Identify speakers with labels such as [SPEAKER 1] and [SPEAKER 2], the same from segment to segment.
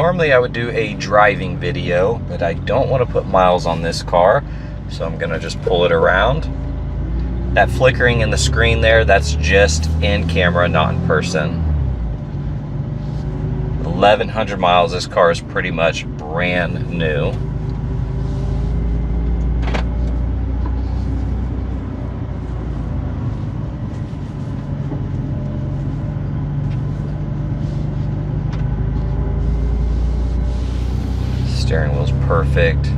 [SPEAKER 1] Normally I would do a driving video, but I don't want to put miles on this car, so I'm gonna just pull it around. That flickering in the screen there, that's just in camera, not in person. 1,100 miles, this car is pretty much brand new. Steering wheel's perfect.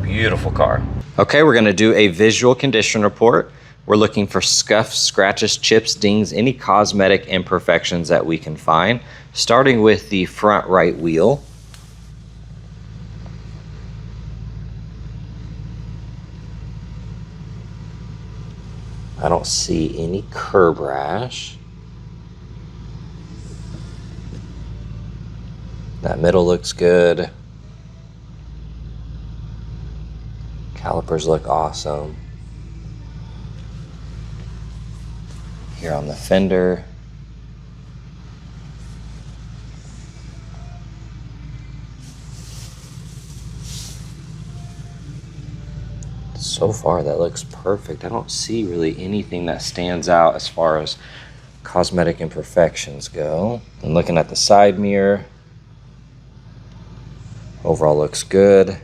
[SPEAKER 1] Beautiful car. Okay, we're gonna do a visual condition report. We're looking for scuffs, scratches, chips, dings, any cosmetic imperfections that we can find. Starting with the front right wheel. I don't see any curb rash. That middle looks good. Calipers look awesome. Here on the fender. So far that looks perfect. I don't see really anything that stands out as far as cosmetic imperfections go. And looking at the side mirror, overall looks good.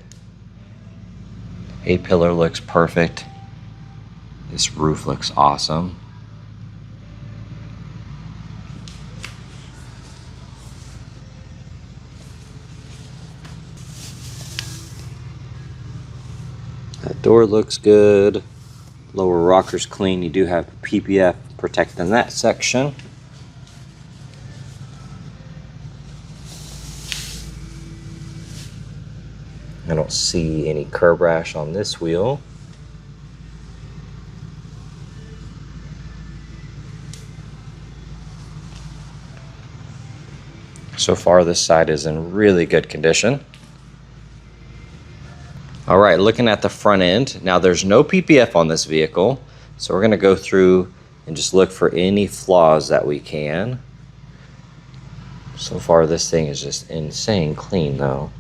[SPEAKER 1] A-pillar looks perfect. This roof looks awesome. That door looks good. Lower rocker's clean. You do have PPF protecting that section. I don't see any curb rash on this wheel. So far, this side is in really good condition. All right, looking at the front end. Now, there's no PPF on this vehicle, so we're gonna go through and just look for any flaws that we can. So far, this thing is just insane clean, though.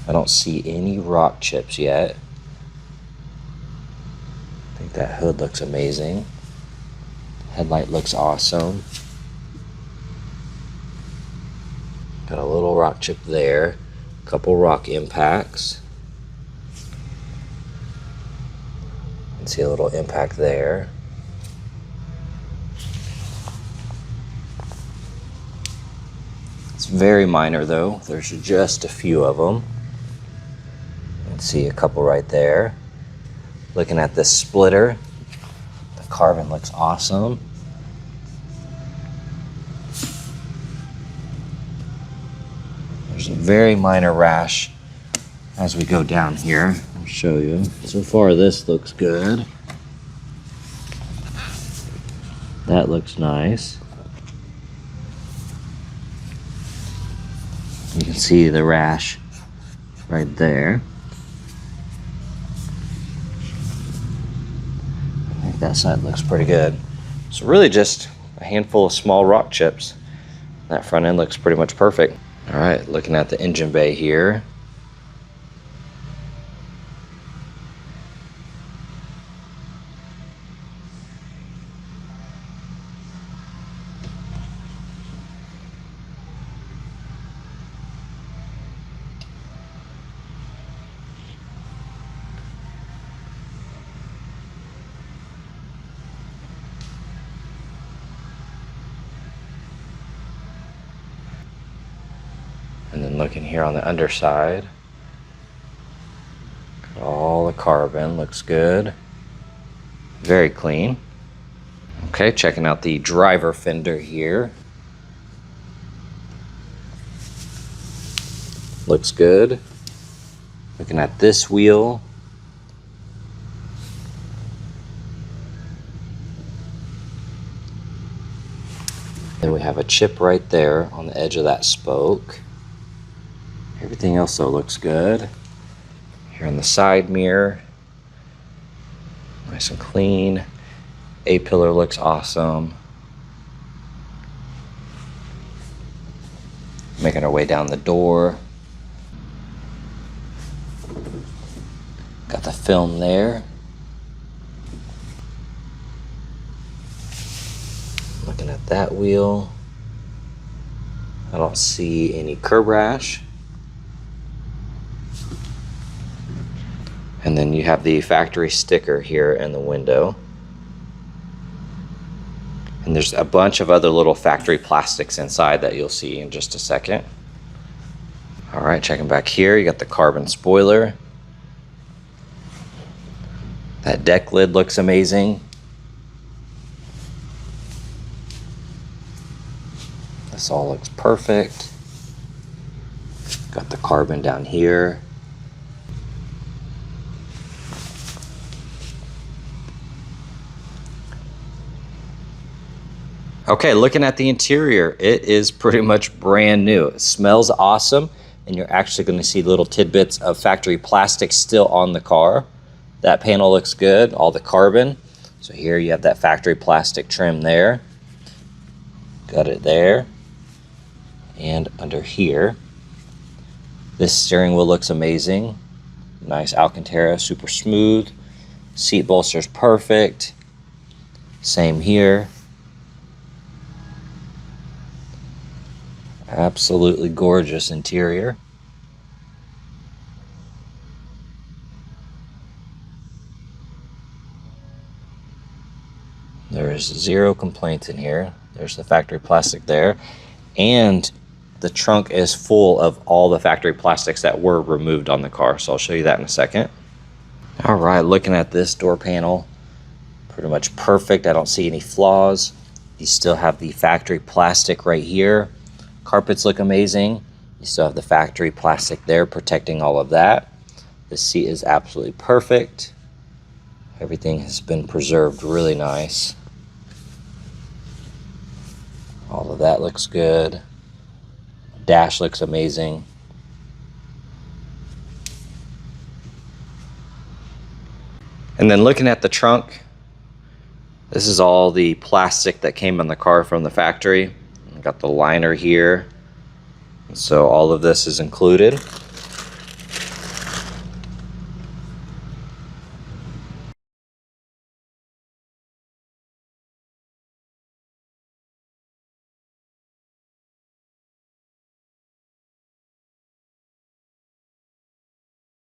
[SPEAKER 1] I don't see any rock chips yet. I think that hood looks amazing. Headlight looks awesome. Got a little rock chip there. A couple rock impacts. You can see a little impact there. It's very minor though. There's just a few of them. See a couple right there. Looking at this splitter, the carbon looks awesome. There's a very minor rash as we go down here. I'll show you. So far this looks good. That looks nice. You can see the rash right there. That side looks pretty good. So really just a handful of small rock chips. That front end looks pretty much perfect. All right, looking at the engine bay here. And then looking here on the underside, all the carbon looks good, very clean. Okay, checking out the driver fender here. Looks good. Looking at this wheel. Then we have a chip right there on the edge of that spoke. Everything else though looks good. Here on the side mirror, Nice and clean. A-pillar looks awesome. Making our way down the door. Got the film there. Looking at that wheel. I don't see any curb rash. And then you have the factory sticker here in the window. And there's a bunch of other little factory plastics inside that you'll see in just a second. All right, checking back here, you got the carbon spoiler. That deck lid looks amazing. This all looks perfect. Got the carbon down here. Okay, looking at the interior, it is pretty much brand new. It smells awesome, and you're actually going to see little tidbits of factory plastic still on the car. That panel looks good, all the carbon. So here you have that factory plastic trim there. Got it there. And under here, this steering wheel looks amazing. Nice Alcantara, super smooth. Seat bolster's perfect. Same here. Absolutely gorgeous interior. There is zero complaints in here. There's the factory plastic there. And the trunk is full of all the factory plastics that were removed on the car. So I'll show you that in a second. All right, looking at this door panel, pretty much perfect. I don't see any flaws. You still have the factory plastic right here. Carpets look amazing. You still have the factory plastic there protecting all of that. The seat is absolutely perfect. Everything has been preserved really nice. All of that looks good. Dash looks amazing. And then looking at the trunk, this is all the plastic that came in the car from the factory. Got the liner here. So all of this is included.